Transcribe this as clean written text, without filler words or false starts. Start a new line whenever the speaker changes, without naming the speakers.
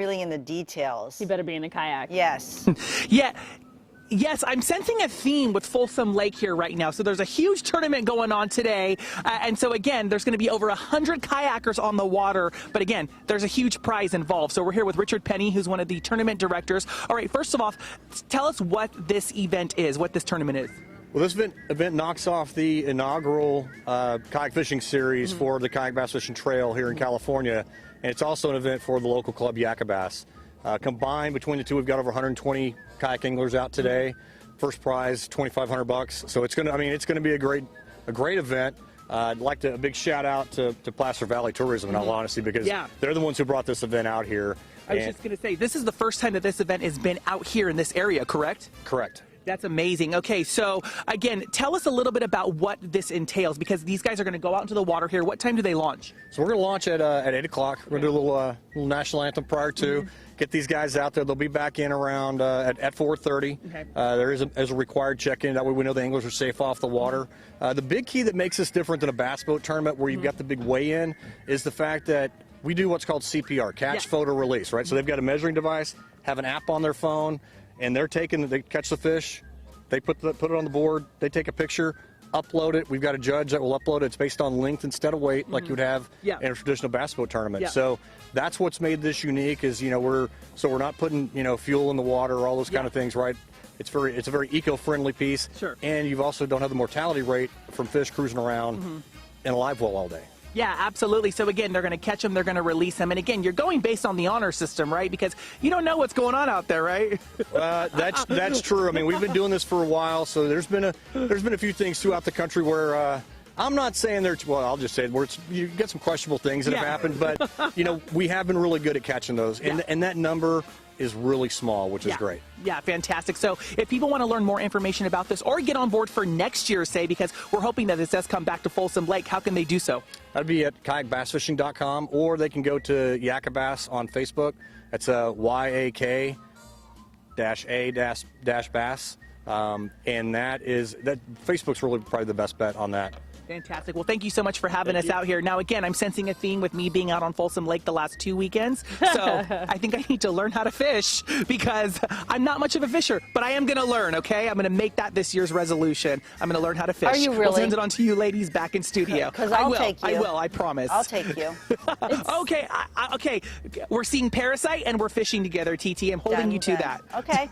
really in the details.
You better be in the kayak.
Yes.
Yeah. Yes, I'm sensing a theme with Folsom Lake here right now. So there's a huge tournament going on today. And so again, there's going to be over 100 kayakers on the water. But again, there's a huge prize involved. So we're here with Richard Penny, who's one of the tournament directors. All right, first of all, tell us what this event is, what this tournament is.
Well, this event knocks off the inaugural kayak fishing series for the Kayak Bass Fishing Trail here in California. And it's also an event for the local club Yak-A-Bass. Combined between the two, we've got over 120 kayak anglers out today. First prize, $2,500. So it's gonna be a great event. I'd like to a big shout out to Placer Valley Tourism, in all honesty, because they're the ones who brought this event out here.
I was just gonna say, this is the first time that this event has been out here in this area, correct?
Correct.
That's amazing. Okay, so again, tell us a little bit about what this entails, because these guys are going to go out into the water here. What time do they launch?
So we're going to launch at 8 o'clock. We're going to do a little national anthem prior to. Get these guys out there. They'll be back in around at 4:30. Okay. There is a required check-in. That way we know the anglers are safe off the water. The big key that makes us different than a bass boat tournament where you've got the big weigh-in is the fact that we do what's called CPR, catch, photo, release, right? So they've got a measuring device, have an app on their phone, and they catch the fish, they put it on the board, they take a picture, upload it. We've got a judge that will upload it. It's based on length instead of weight, like you would have in a traditional bass boat tournament. So that's what's made this unique. Is we're not putting fuel in the water or all those kind of things, right? It's a very eco-friendly piece.
Sure.
And you've also don't have the mortality rate from fish cruising around in a live well all day.
Yeah, absolutely. So again, they're going to catch them, they're going to release them, and again, you're going based on the honor system, right? Because you don't know what's going on out there, right?
That's true. I mean, we've been doing this for a while, so there's been a few things throughout the country where I'm not saying I'll just say where you get some questionable things that have happened, but we have been really good at catching those, and that number is really small, which is great.
Yeah, fantastic. So if people want to learn more information about this or get on board for next year, say, because we're hoping that this does come back to Folsom Lake, how can they do so?
That'd be at kayakbassfishing.com, or they can go to Yak-A-Bass on Facebook. That's YAK-A-Bass. And Facebook's really probably the best bet on that.
Fantastic. Well, thank you so much for having us out here. Now, again, I'm sensing a theme with me being out on Folsom Lake the last 2 weekends. So I think I need to learn how to fish because I'm not much of a fisher, but I am going to learn, okay? I'm going to make that this year's resolution. I'm going to learn how to fish.
Are you really?
We'll send it on to you ladies back in studio.
Because I'll take you.
I will, I promise.
I'll take you.
Okay, okay. We're seeing Parasite and we're fishing together, TT. I'm holding you to that.
Okay.